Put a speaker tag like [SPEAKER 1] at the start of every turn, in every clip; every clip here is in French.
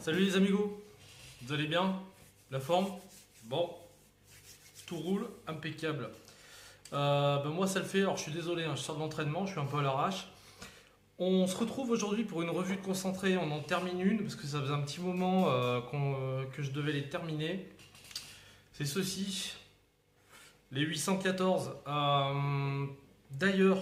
[SPEAKER 1] Salut les amigos, vous allez bien? La forme? Bon, tout roule, impeccable. Moi ça le fait, alors je suis désolé, hein, je sors de l'entraînement, je suis un peu à l'arrache. On se retrouve aujourd'hui pour une revue de concentré, on en termine une parce que ça faisait un petit moment que je devais les terminer. C'est ceci, les 814. D'ailleurs,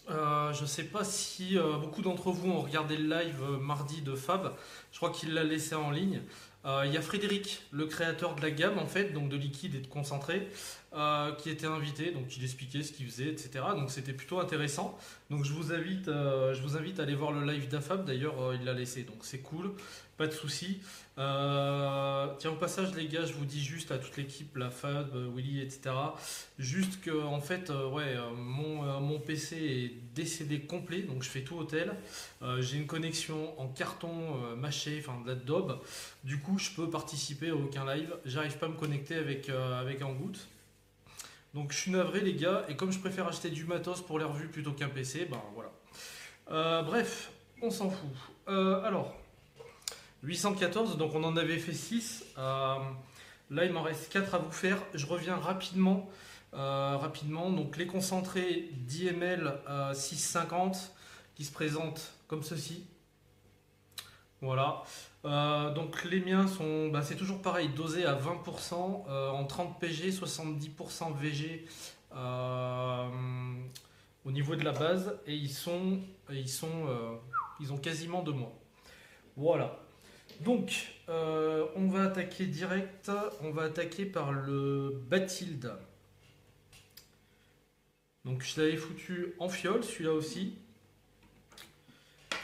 [SPEAKER 1] je ne sais pas si beaucoup d'entre vous ont regardé le live mardi de Fab. Je crois qu'il l'a laissé en ligne. Il y a Frédéric, le créateur de la gamme en fait, donc de liquide et de concentré, qui était invité. Donc il expliquait ce qu'il faisait, etc. Donc c'était plutôt intéressant. Donc je vous invite à aller voir le live d'Afab. D'ailleurs, il l'a laissé, donc c'est cool, pas de souci. Tiens, au passage, les gars, je vous dis juste à toute l'équipe, la Fab, Willy, etc. Juste que en fait, mon PC est décédé complet, donc je fais tout au tel. J'ai une connexion en carton mâché, enfin de la daube. Du coup, je peux participer à aucun live. J'arrive pas à me connecter avec un goutte. Donc je suis navré les gars, et comme je préfère acheter du matos pour les revues plutôt qu'un PC, ben voilà. Bref, on s'en fout. Alors, 814, donc on en avait fait 6. Là, il m'en reste 4 à vous faire. Je reviens rapidement. Donc les concentrés d'IML 650 qui se présentent comme ceci. Voilà. Donc les miens sont, c'est toujours pareil, dosé à 20% en 30 PG, 70% VG au niveau de la base, et ils ont quasiment 2 mois. Voilà. Donc on va attaquer direct. On va attaquer par le Bathilde. Donc je l'avais foutu en fiole, celui-là aussi.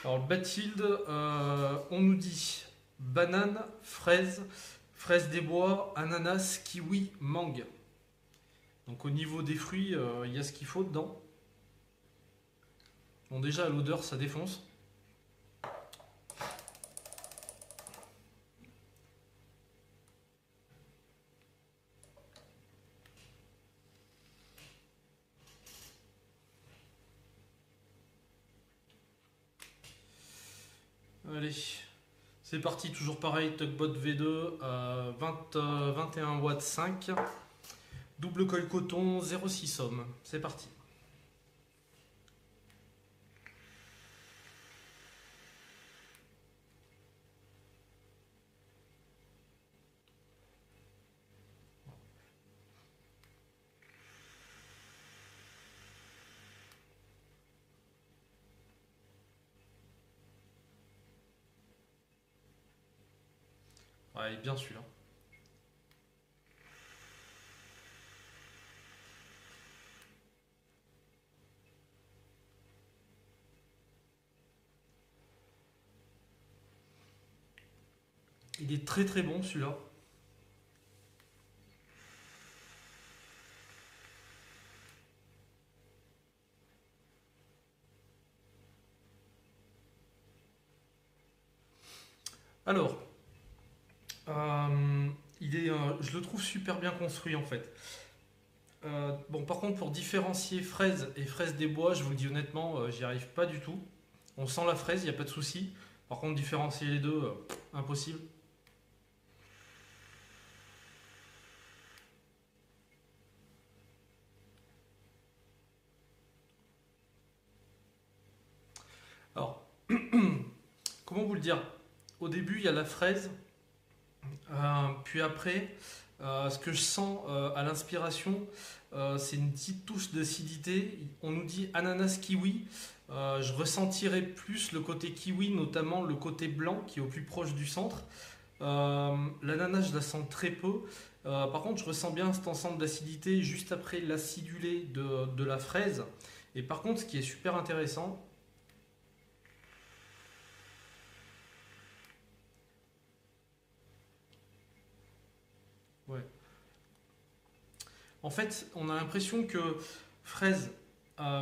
[SPEAKER 1] Alors le Bathilde, on nous dit banane, fraise, fraise des bois, ananas, kiwi, mangue. Donc au niveau des fruits, il y a ce qu'il faut dedans. Bon, déjà à l'odeur ça défonce. Allez, c'est parti, toujours pareil, Tugboat V2, 21 watts 5, double coil coton, 0,6 ohm. C'est parti. Ouais, bien sûr. Il est très très bon celui-là. Alors, je le trouve super bien construit en fait. Bon, par contre, pour différencier fraise et fraise des bois, je vous le dis honnêtement, j'y arrive pas du tout. On sent la fraise, il n'y a pas de souci. Par contre, différencier les deux, impossible. Alors, comment vous le dire? Au début, il y a la fraise, puis après, ce que je sens à l'inspiration, c'est une petite touche d'acidité. On nous dit ananas kiwi. Je ressentirais plus le côté kiwi, notamment le côté blanc qui est au plus proche du centre. L'ananas, je la sens très peu. Par contre, je ressens bien cet ensemble d'acidité juste après l'acidulé de la fraise. Et par contre, ce qui est super intéressant, ouais. En fait, on a l'impression que fraise,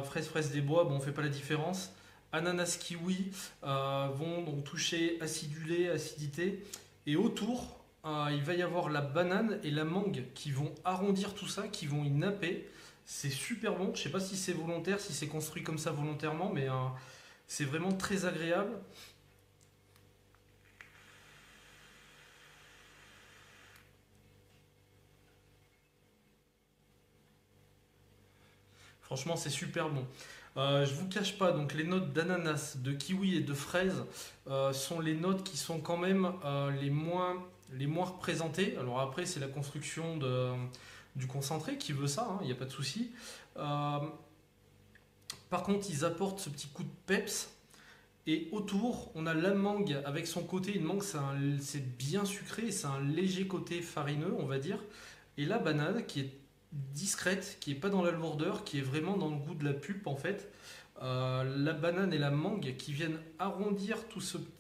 [SPEAKER 1] fraise des bois, bon, on fait pas la différence. ananas kiwi vont donc toucher acidulé, acidité. Et autour, il va y avoir la banane et la mangue qui vont arrondir tout ça, qui vont y napper. C'est super bon. Je sais pas si c'est volontaire, si c'est construit comme ça volontairement, mais c'est vraiment très agréable. Franchement, c'est super bon. Je vous cache pas, donc les notes d'ananas, de kiwi et de fraise sont les notes qui sont quand même les moins représentées. Alors après, c'est la construction du concentré qui veut ça, il n'y a pas de souci. Euh, Par contre, ils apportent ce petit coup de peps. Et autour, on a la mangue avec son côté. Une mangue, c'est bien sucré, c'est un léger côté farineux, on va dire. Et la banane qui est discrète, qui est pas dans la lourdeur, qui est vraiment dans le goût de la pulpe en fait. La banane et la mangue qui viennent arrondir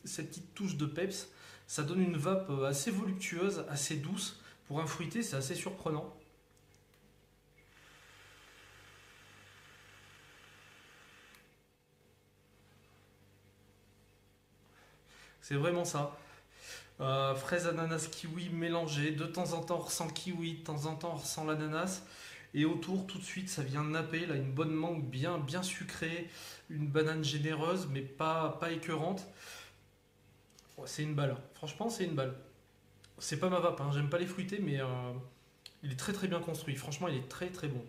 [SPEAKER 1] cette petite touche de peps, ça donne une vape assez voluptueuse, assez douce. Pour un fruité, c'est assez surprenant. C'est vraiment ça. Fraise, ananas, kiwi mélangé. De temps en temps, on ressent le kiwi, de temps en temps, on ressent l'ananas. Et autour, tout de suite, ça vient napper. Là, une bonne mangue bien sucrée, une banane généreuse, mais pas écœurante. Ouais, c'est une balle. Franchement, c'est une balle. C'est pas ma vape, hein. J'aime pas les fruités, mais il est très bien construit. Franchement, il est très bon.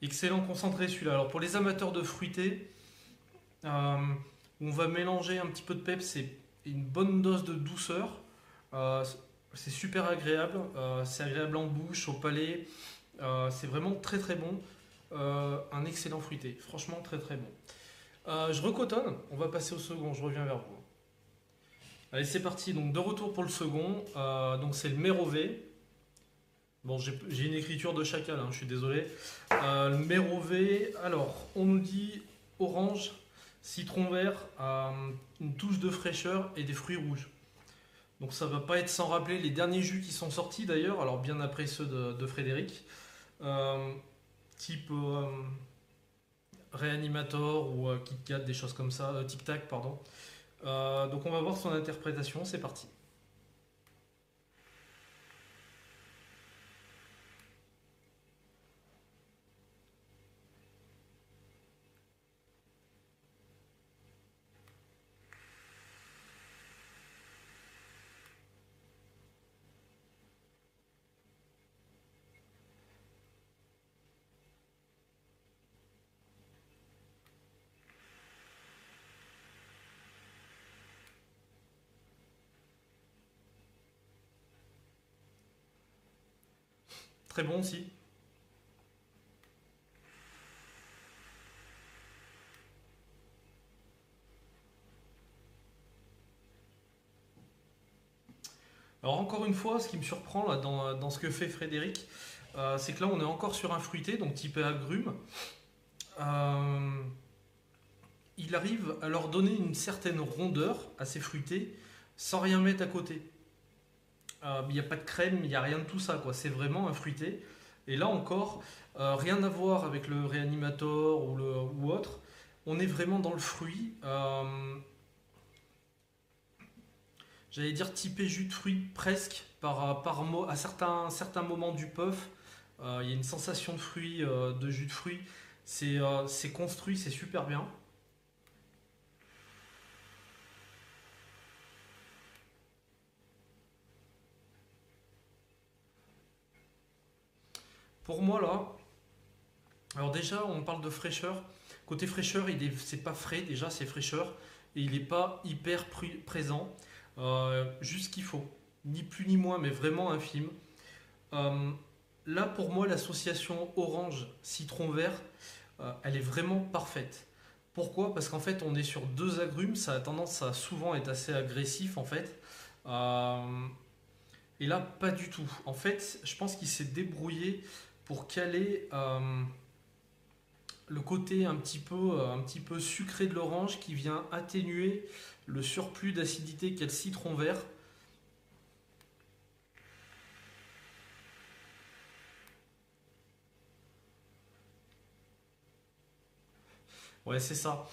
[SPEAKER 1] Excellent concentré celui-là. Alors pour les amateurs de fruités, euh, on va mélanger un petit peu de peps et une bonne dose de douceur. Euh, c'est super agréable. C'est agréable en bouche, au palais. C'est vraiment très bon. Un excellent fruité. Franchement, très bon. Je recotonne. On va passer au second. Je reviens vers vous. Allez, c'est parti. Donc, de retour pour le second. Donc, c'est le Mérové. Bon, j'ai une écriture de chacal, hein, je suis désolé. Le Mérové. Alors, on nous dit orange, citron vert, une touche de fraîcheur et des fruits rouges. Donc ça va pas être sans rappeler les derniers jus qui sont sortis d'ailleurs, alors bien après ceux de Frédéric, euh, type Reanimator ou Kit Kat, des choses comme ça, Tic Tac, pardon. Donc on va voir son interprétation, c'est parti. Très bon aussi. Alors encore une fois, ce qui me surprend là, dans ce que fait Frédéric, c'est que là on est encore sur un fruité, donc type agrumes. Euh, il arrive à leur donner une certaine rondeur à ces fruités sans rien mettre à côté. Il n'y a pas de crème, il n'y a rien de tout ça, quoi. C'est vraiment un fruité. Et là encore, rien à voir avec le réanimator ou autre. On est vraiment dans le fruit. J'allais dire typé jus de fruits presque à certains moments du puff. Il y a une sensation de fruits, de jus de fruits. C'est construit, c'est super bien. Pour moi là, alors déjà on parle de fraîcheur. Côté fraîcheur, c'est pas frais déjà, c'est fraîcheur. Et il n'est pas hyper présent. Juste ce qu'il faut. Ni plus ni moins, mais vraiment infime. Euh, Là pour moi l'association orange citron vert elle est vraiment parfaite. Pourquoi? Parce qu'en fait on est sur deux agrumes, ça a tendance à souvent être assez agressif en fait. Euh, et là pas du tout. En fait je pense qu'il s'est débrouillé pour caler le côté un petit peu sucré de l'orange qui vient atténuer le surplus d'acidité qu'a le citron vert. Ouais, c'est ça.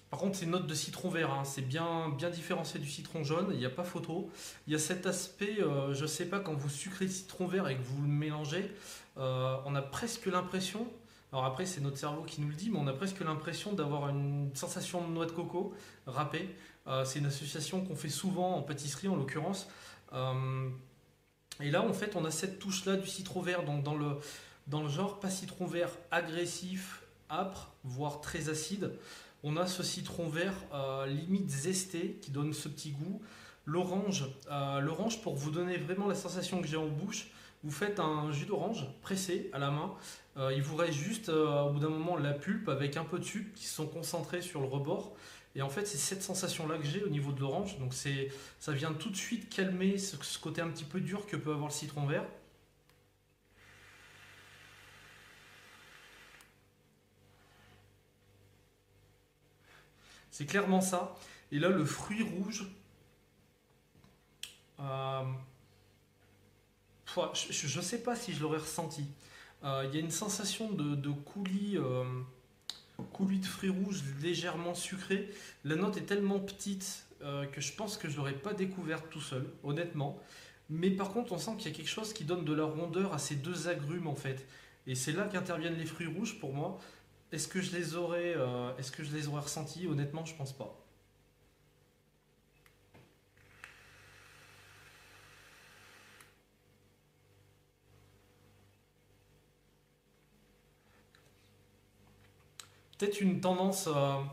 [SPEAKER 1] Par contre, c'est une note de citron vert, hein. C'est bien, bien différencié du citron jaune, il n'y a pas photo. Il y a cet aspect, je sais pas, quand vous sucrez le citron vert et que vous le mélangez, on a presque l'impression, alors après c'est notre cerveau qui nous le dit, mais on a presque l'impression d'avoir une sensation de noix de coco râpée. C'est une association qu'on fait souvent en pâtisserie en l'occurrence. Euh, et là, en fait, on a cette touche-là du citron vert, donc dans le genre pas citron vert agressif, âpre, voire très acide. On a ce citron vert limite zesté qui donne ce petit goût. L'orange, pour vous donner vraiment la sensation que j'ai en bouche, vous faites un jus d'orange pressé à la main. Il vous reste juste au bout d'un moment la pulpe avec un peu de sucre qui se sont concentrés sur le rebord. Et en fait, c'est cette sensation-là que j'ai au niveau de l'orange. Donc ça vient tout de suite calmer ce côté un petit peu dur que peut avoir le citron vert. C'est clairement ça. Et là, le fruit rouge, euh, je ne sais pas si je l'aurais ressenti. Il y a une sensation de coulis, coulis de fruits rouges légèrement sucré. La note est tellement petite que je pense que je ne l'aurais pas découverte tout seul, honnêtement. Mais par contre, on sent qu'il y a quelque chose qui donne de la rondeur à ces deux agrumes en fait. Et c'est là qu'interviennent les fruits rouges pour moi. Est-ce que je les aurais ressentis? Honnêtement, je pense pas. Peut-être une tendance, un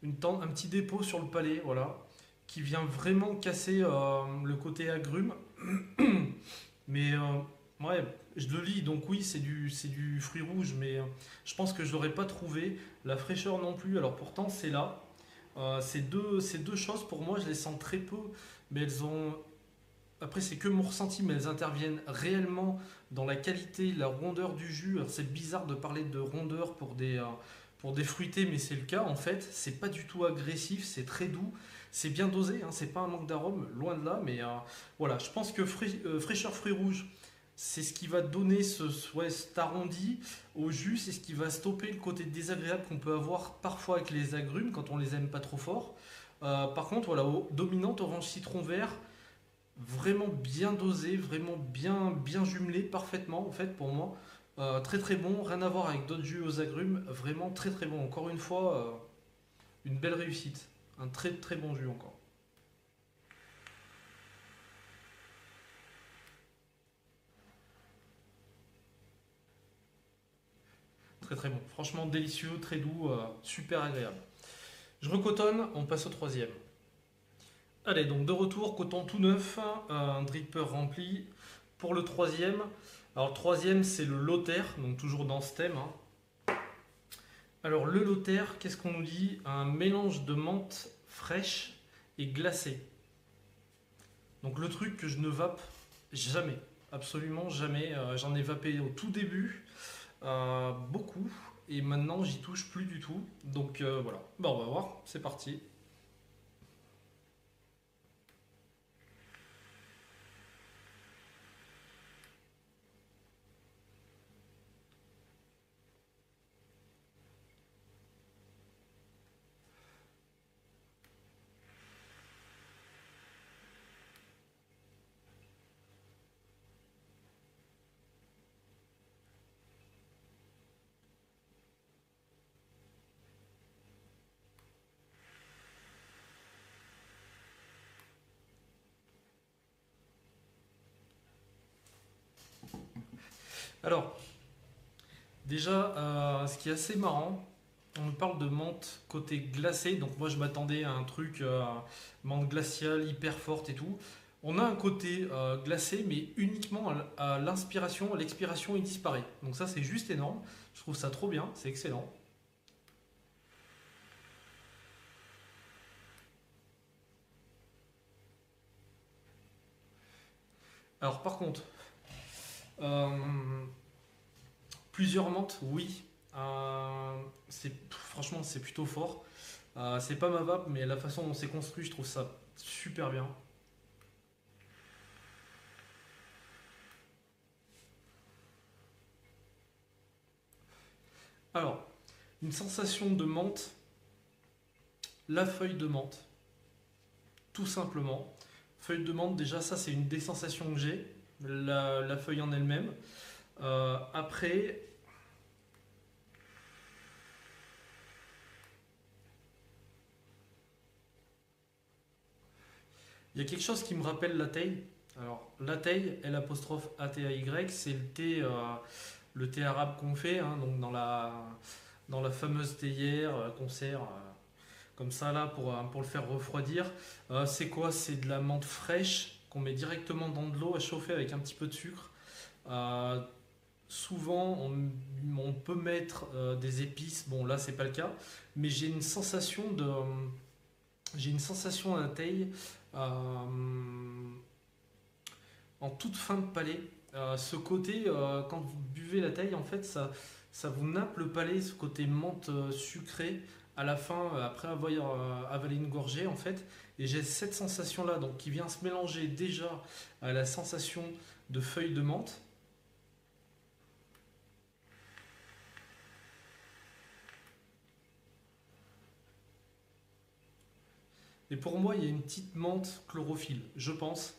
[SPEAKER 1] petit dépôt sur le palais, voilà, qui vient vraiment casser le côté agrume. Mais ouais, je le lis, donc oui, c'est du fruit rouge, mais je pense que je l'aurais pas trouvé. La fraîcheur non plus, alors pourtant c'est là. Ces deux choses, pour moi, je les sens très peu, mais elles ont. Après, c'est que mon ressenti, mais elles interviennent réellement dans la qualité, la rondeur du jus. Alors, c'est bizarre de parler de rondeur pour des fruités, mais c'est le cas en fait. C'est pas du tout agressif, c'est très doux. C'est bien dosé, hein, c'est pas un manque d'arôme, loin de là, mais voilà, je pense que fraîcheur fruits rouges, c'est ce qui va donner ouais, cet arrondi au jus, c'est ce qui va stopper le côté désagréable qu'on peut avoir parfois avec les agrumes quand on les aime pas trop fort. Par contre, voilà, dominante orange citron vert, vraiment bien dosé, vraiment bien, bien jumelé, parfaitement en fait pour moi. Très très bon, rien à voir avec d'autres jus aux agrumes, vraiment très très bon. Encore une fois, une belle réussite, un très très bon jus encore. Très très bon, franchement délicieux, très doux, super agréable. Je recotonne, on passe au troisième. Allez, donc de retour, coton tout neuf, un dripper rempli. Pour le troisième, alors le troisième c'est le Lothaire, donc toujours dans ce thème, hein. Alors le Lothaire, qu'est-ce qu'on nous dit? Un mélange de menthe fraîche et glacée. Donc le truc que je ne vape jamais, absolument jamais. J'en ai vapé au tout début, beaucoup, et maintenant j'y touche plus du tout. Donc voilà, bon, on va voir, c'est parti. Alors, déjà, ce qui est assez marrant, on parle de menthe côté glacé, donc moi je m'attendais à un truc menthe glaciale hyper forte et tout. On a un côté glacé, mais uniquement à l'inspiration, à l'expiration il disparaît. Donc ça c'est juste énorme, je trouve ça trop bien, c'est excellent. Alors par contre, euh, plusieurs menthes, oui. Franchement c'est plutôt fort. C'est pas ma vape, mais la façon dont c'est construit, je trouve ça super bien. Alors, une sensation de menthe. la feuille de menthe, tout simplement. Feuille de menthe, déjà ça c'est une des sensations que j'ai, la feuille en elle-même. Après, il y a quelque chose qui me rappelle la taille. Alors, la taille, L apostrophe A-T-A-Y, c'est le thé arabe qu'on fait, hein, donc dans la fameuse théière qu'on sert comme ça là pour le faire refroidir. C'est quoi? C'est de la menthe fraîche qu'on met directement dans de l'eau à chauffer avec un petit peu de sucre. Euh, Souvent, on peut mettre des épices. Bon, là, c'est pas le cas, mais j'ai une sensation à la taille en toute fin de palais. Ce côté, quand vous buvez la taille, en fait, ça vous nappe le palais, ce côté menthe sucrée à la fin, après avoir avalé une gorgée, en fait. Et j'ai cette sensation-là, donc qui vient se mélanger déjà à la sensation de feuilles de menthe. Et pour moi, il y a une petite menthe chlorophylle, je pense.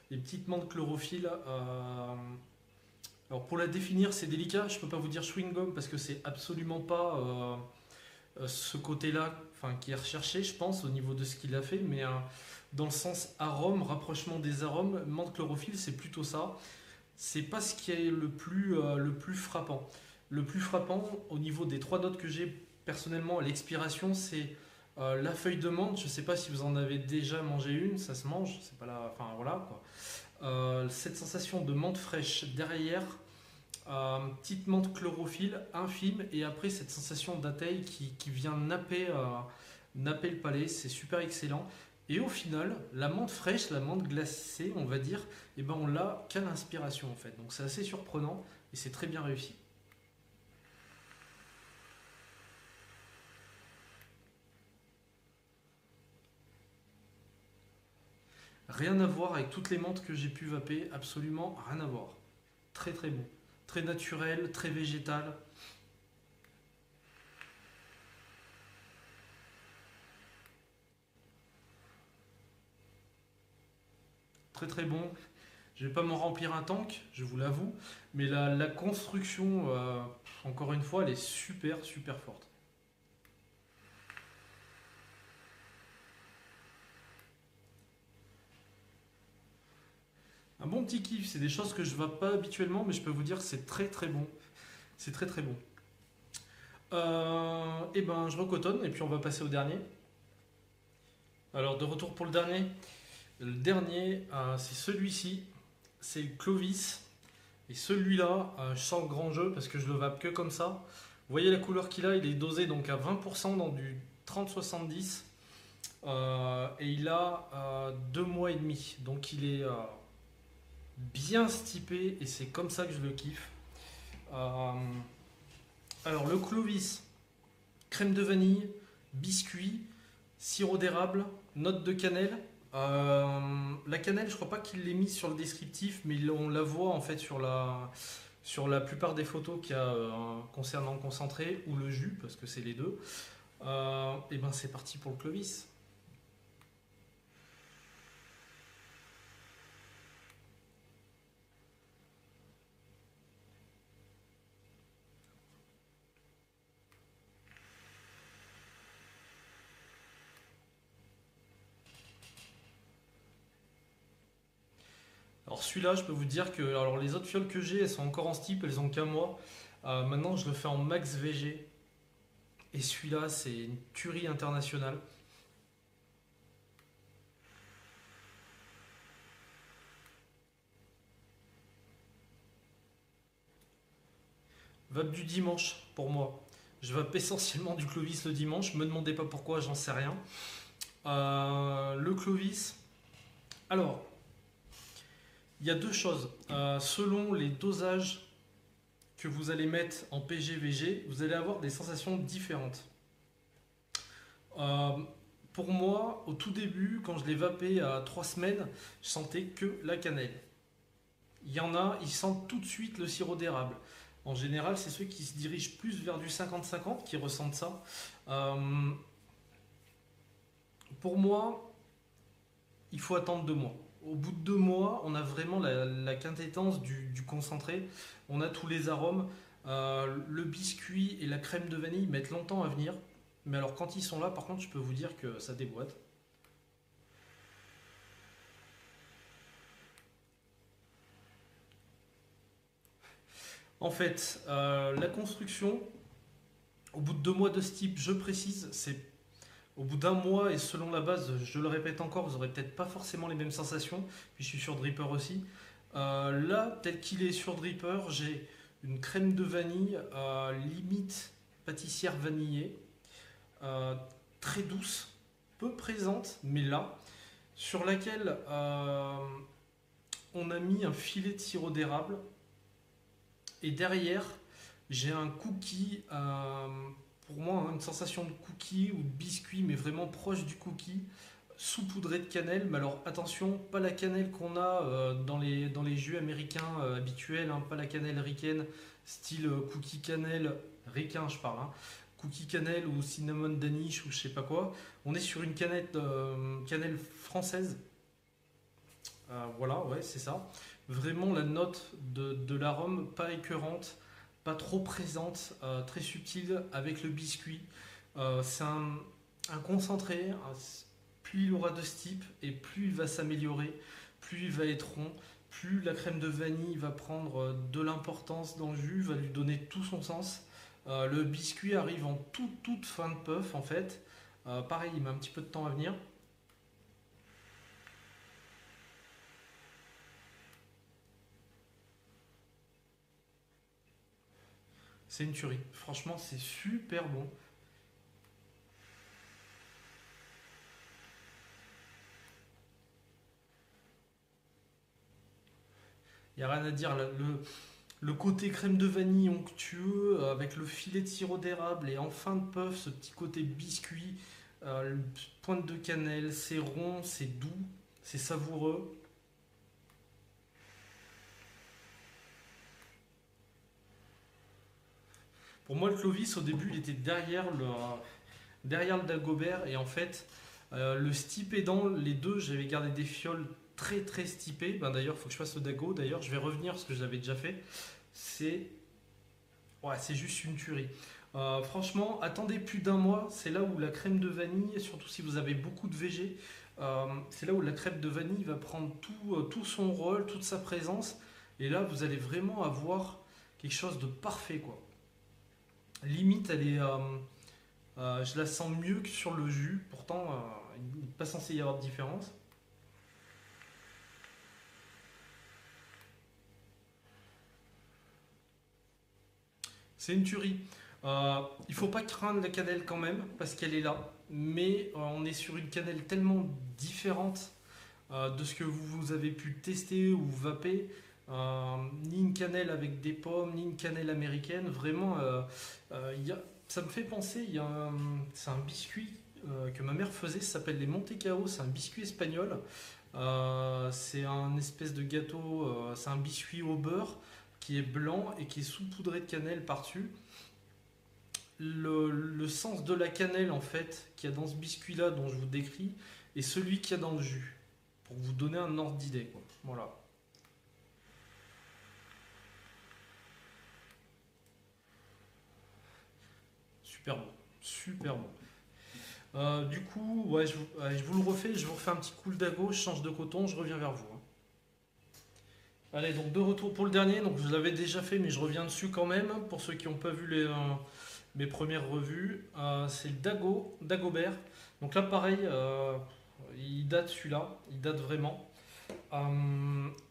[SPEAKER 1] Une petite menthe chlorophylle. Alors pour la définir, c'est délicat. Je ne peux pas vous dire chewing-gum parce que c'est absolument pas ce côté-là, enfin, qui est recherché, je pense, au niveau de ce qu'il a fait. Mais dans le sens arôme, rapprochement des arômes, menthe chlorophylle, c'est plutôt ça. C'est pas ce qui est le plus frappant. Le plus frappant au niveau des trois notes que j'ai personnellement à l'expiration, c'est la feuille de menthe. Je ne sais pas si vous en avez déjà mangé une, ça se mange, c'est pas là, enfin voilà quoi. Cette sensation de menthe fraîche derrière, petite menthe chlorophylle infime, et après cette sensation d'attaille qui vient napper le palais, c'est super excellent. Et au final, la menthe fraîche, la menthe glacée, on va dire, eh ben on l'a qu'à l'inspiration en fait. Donc c'est assez surprenant et c'est très bien réussi. Rien à voir avec toutes les menthes que j'ai pu vaper, absolument rien à voir. Très très bon. Très naturel, très végétal. Très très bon. Je vais pas m'en remplir un tank, je vous l'avoue, mais la construction, encore une fois, elle est super super forte. Un bon petit kiff, c'est des choses que je ne vape pas habituellement, mais je peux vous dire que c'est très très bon. C'est très très bon. Et ben je recotonne et puis on va passer au dernier. Alors de retour pour le dernier. Le dernier, c'est celui-ci, c'est le Clovis. Et celui-là, je sens le grand jeu parce que je le vape que comme ça. Vous voyez la couleur qu'il a, il est dosé donc à 20% dans du 30-70. Et il a 2 mois et demi. Donc il est bien stipé et c'est comme ça que je le kiffe. Euh, alors le Clovis, crème de vanille, biscuit, sirop d'érable, note de cannelle. La cannelle, je crois pas qu'il l'ait mis sur le descriptif, mais on la voit en fait sur la plupart des photos qu'il y a concernant le concentré ou le jus, parce que c'est les deux. Et ben c'est parti pour le Clovis. Alors celui-là, je peux vous dire que alors les autres fioles que j'ai, elles sont encore en steep, elles ont qu'un mois. Maintenant, je le fais en max VG. Et celui-là, c'est une tuerie internationale. Vape du dimanche pour moi. Je vape essentiellement du Clovis le dimanche. Me demandez pas pourquoi, j'en sais rien. Le Clovis. Alors, il y a deux choses. Selon les dosages que vous allez mettre en PG-VG, vous allez avoir des sensations différentes. Euh, pour moi, au tout début, quand je l'ai vapé à 3 semaines, je sentais que la cannelle. Il y en a, ils sentent tout de suite le sirop d'érable. En général, c'est ceux qui se dirigent plus vers du 50-50 qui ressentent ça. Euh, Pour moi, il faut attendre 2 mois. Au bout de 2 mois, on a vraiment la quintessence du concentré. On a tous les arômes. Le biscuit et la crème de vanille mettent longtemps à venir. Mais alors quand ils sont là, par contre, je peux vous dire que ça déboîte. En fait, la construction, au bout de 2 mois de ce type, je précise, c'est au bout d'un mois et selon la base, je le répète encore, vous n'aurez peut-être pas forcément les mêmes sensations. Puis je suis sur Dripper aussi. Là, tel qu'il est sur Dripper, j'ai une crème de vanille, limite pâtissière vanillée, euh, très douce, peu présente, mais là, sur laquelle on a mis un filet de sirop d'érable. Et derrière, j'ai un cookie, pour moi, hein, une sensation de cookie ou de biscuit, mais vraiment proche du cookie, saupoudré de cannelle. Mais alors attention, pas la cannelle qu'on a dans les jus américains habituels, hein, pas la cannelle ricaine, style cookie cannelle, ricain je parle, hein, cookie cannelle ou cinnamon danish ou je sais pas quoi. On est sur une cannelle française. Voilà, ouais, c'est ça. Vraiment la note de l'arôme, pas écœurante, pas trop présente, très subtile avec le biscuit. C'est un concentré. Plus il aura de ce type et plus il va s'améliorer, plus il va être rond, plus la crème de vanille va prendre de l'importance dans le jus, va lui donner tout son sens. Le biscuit arrive en toute fin de puff en fait. Pareil, il met un petit peu de temps à venir. C'est une tuerie. Franchement, c'est super bon. Il n'y a rien à dire. Le côté crème de vanille onctueux avec le filet de sirop d'érable et en fin de puff, ce petit côté biscuit, pointe de cannelle, c'est rond, c'est doux, c'est savoureux. Pour moi, le Clovis, au début, il était derrière le Dagobert et en fait, le stipe aidant, les deux, j'avais gardé des fioles très très stipées. Ben, d'ailleurs, il faut que je fasse le Dago. D'ailleurs, je vais revenir parce que je l'avais déjà fait. C'est Ouais, c'est juste une tuerie. Franchement, attendez plus d'un mois. C'est là où la crème de vanille, surtout si vous avez beaucoup de VG, c'est là où la crème de vanille va prendre tout son rôle, toute sa présence. Et là, vous allez vraiment avoir quelque chose de parfait, quoi. Limite, je la sens mieux que sur le jus. Pourtant, il n'est pas censé y avoir de différence. C'est une tuerie. Il faut pas craindre la cannelle quand même, parce qu'elle est là. Mais on est sur une cannelle tellement différente de ce que vous avez pu tester ou vaper. Ni une cannelle avec des pommes, ni une cannelle américaine. Vraiment, ça me fait penser, c'est un biscuit que ma mère faisait, ça s'appelle les Monte Cao, c'est un biscuit espagnol. C'est un espèce de gâteau, c'est un biscuit au beurre qui est blanc et qui est saupoudré de cannelle par-dessus. Le sens de la cannelle en fait qu'il y a dans ce biscuit là dont je vous décris est celui qu'il y a dans le jus pour vous donner un ordre d'idée quoi. Voilà, super bon, super bon. Du coup, ouais, je vous le refais, je vous refais un petit coup d'ago, je change de coton, je reviens vers vous, hein. Allez, donc de retour pour le dernier, donc je l'avais déjà fait mais je reviens dessus quand même pour ceux qui n'ont pas vu mes premières revues. C'est le Dagobert. Donc là pareil, il date celui-là, il date vraiment.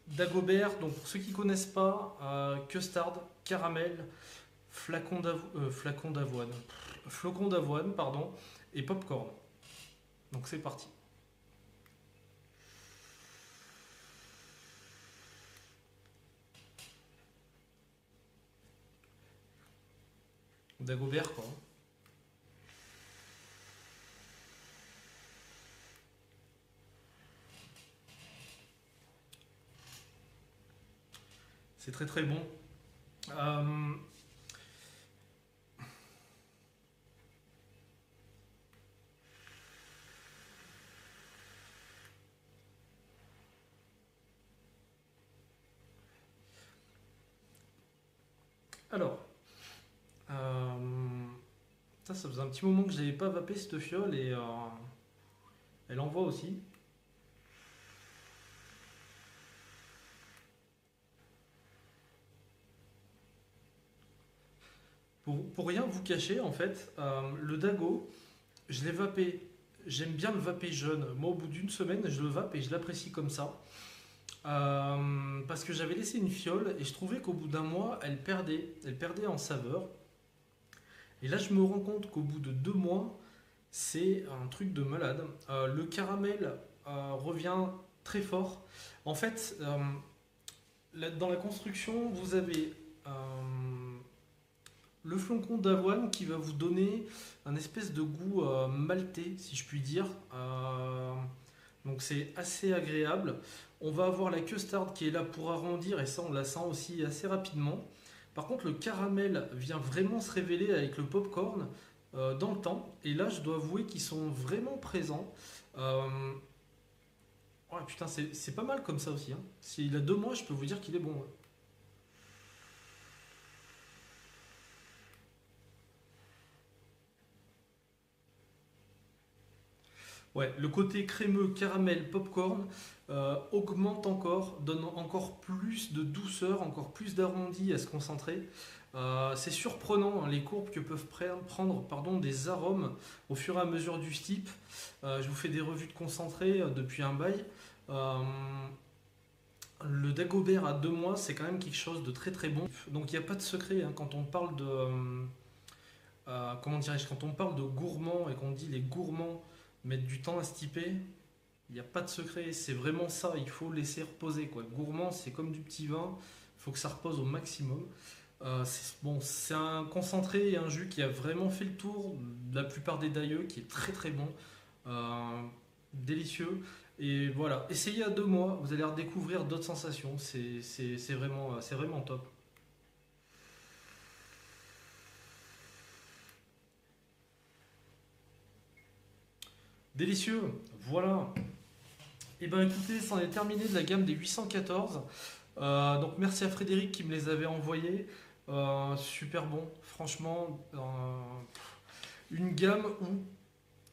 [SPEAKER 1] Dagobert, donc pour ceux qui ne connaissent pas, custard, caramel, flacon d'avoine, flocon d'avoine, pardon, et popcorn. Donc c'est parti. Dagobert quoi. C'est très très bon. Euh, Alors, euh, ça faisait un petit moment que je n'avais pas vapé cette fiole et elle envoie aussi. Pour rien vous cacher, en fait, le Dago, je l'ai vapé. J'aime bien le vaper jeune. Moi, au bout d'une semaine, je le vape et je l'apprécie comme ça. Parce que j'avais laissé une fiole et je trouvais qu'au bout d'un mois, elle perdait en saveur. Et là, je me rends compte qu'au bout de 2 mois, c'est un truc de malade. Le caramel revient très fort. En fait, dans la construction, vous avez le flocon d'avoine qui va vous donner un espèce de goût maltais, si je puis dire. Donc c'est assez agréable. On va avoir la custard qui est là pour arrondir et ça on la sent aussi assez rapidement. Par contre le caramel vient vraiment se révéler avec le popcorn dans le temps. Et là je dois avouer qu'ils sont vraiment présents. Ouais, putain c'est pas mal comme ça aussi, hein. S'il a 2 mois je peux vous dire qu'il est bon, ouais. Ouais, le côté crémeux, caramel, popcorn augmente encore, donne encore plus de douceur, encore plus d'arrondi à se concentrer. C'est surprenant, hein, les courbes que peuvent prendre pardon, des arômes au fur et à mesure du steep. Je vous fais des revues de concentré depuis un bail. Euh, le Dagobert à 2 mois, c'est quand même quelque chose de très très bon. Donc il n'y a pas de secret, hein, quand on parle de comment dirais-je, quand on parle de gourmand et qu'on dit les gourmands mettent du temps à se typer, il n'y a pas de secret, c'est vraiment ça, il faut laisser reposer, quoi. Gourmand, c'est comme du petit vin, il faut que ça repose au maximum. Bon, c'est un concentré et un jus qui a vraiment fait le tour de la plupart des dailleux, qui est très très bon, euh, délicieux. Et voilà, essayez à 2 mois, vous allez redécouvrir d'autres sensations, c'est vraiment top. Délicieux, voilà. Et ben écoutez, c'en est terminé de la gamme des 814. Donc merci à Frédéric qui me les avait envoyés. Super bon, franchement. Une gamme où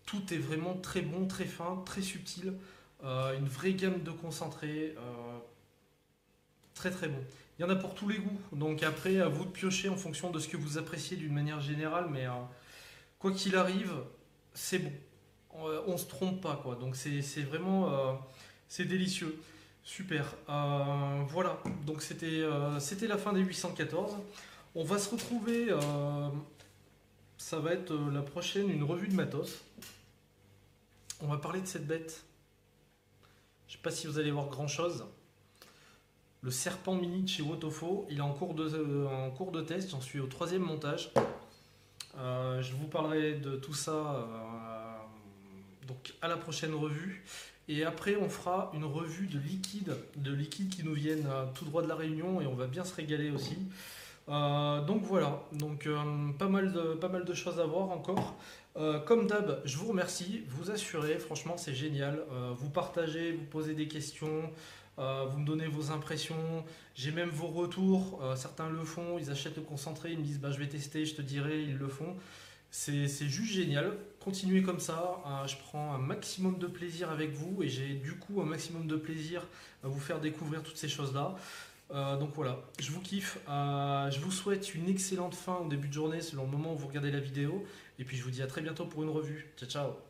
[SPEAKER 1] tout est vraiment très bon, très fin, très subtil. Une vraie gamme de concentrés. Très très bon. Il y en a pour tous les goûts. Donc après, à vous de piocher en fonction de ce que vous appréciez d'une manière générale. Mais quoi qu'il arrive, c'est bon. On se trompe pas, quoi. Donc c'est vraiment c'est délicieux. Super. Voilà. Donc c'était la fin des 814. On va se retrouver. Ça va être la prochaine, une revue de matos. On va parler de cette bête. Je sais pas si vous allez voir grand chose. Le serpent mini de chez Wotofo. Il est en cours de test. J'en suis au troisième montage. Je vous parlerai de tout ça donc à la prochaine revue. Et après, on fera une revue de liquides qui nous viennent tout droit de la Réunion et on va bien se régaler aussi. Donc voilà, donc pas mal de choses à voir encore. Comme d'hab, je vous remercie, vous assurez, franchement c'est génial. Vous partagez, vous posez des questions, vous me donnez vos impressions, j'ai même vos retours. Certains le font, ils achètent le concentré, ils me disent bah, je vais tester, je te dirai, ils le font. C'est juste génial. Continuez comme ça. Je prends un maximum de plaisir avec vous et j'ai du coup un maximum de plaisir à vous faire découvrir toutes ces choses-là. Donc voilà, je vous kiffe. Je vous souhaite une excellente fin au début de journée selon le moment où vous regardez la vidéo. Et puis je vous dis à très bientôt pour une revue. Ciao ciao.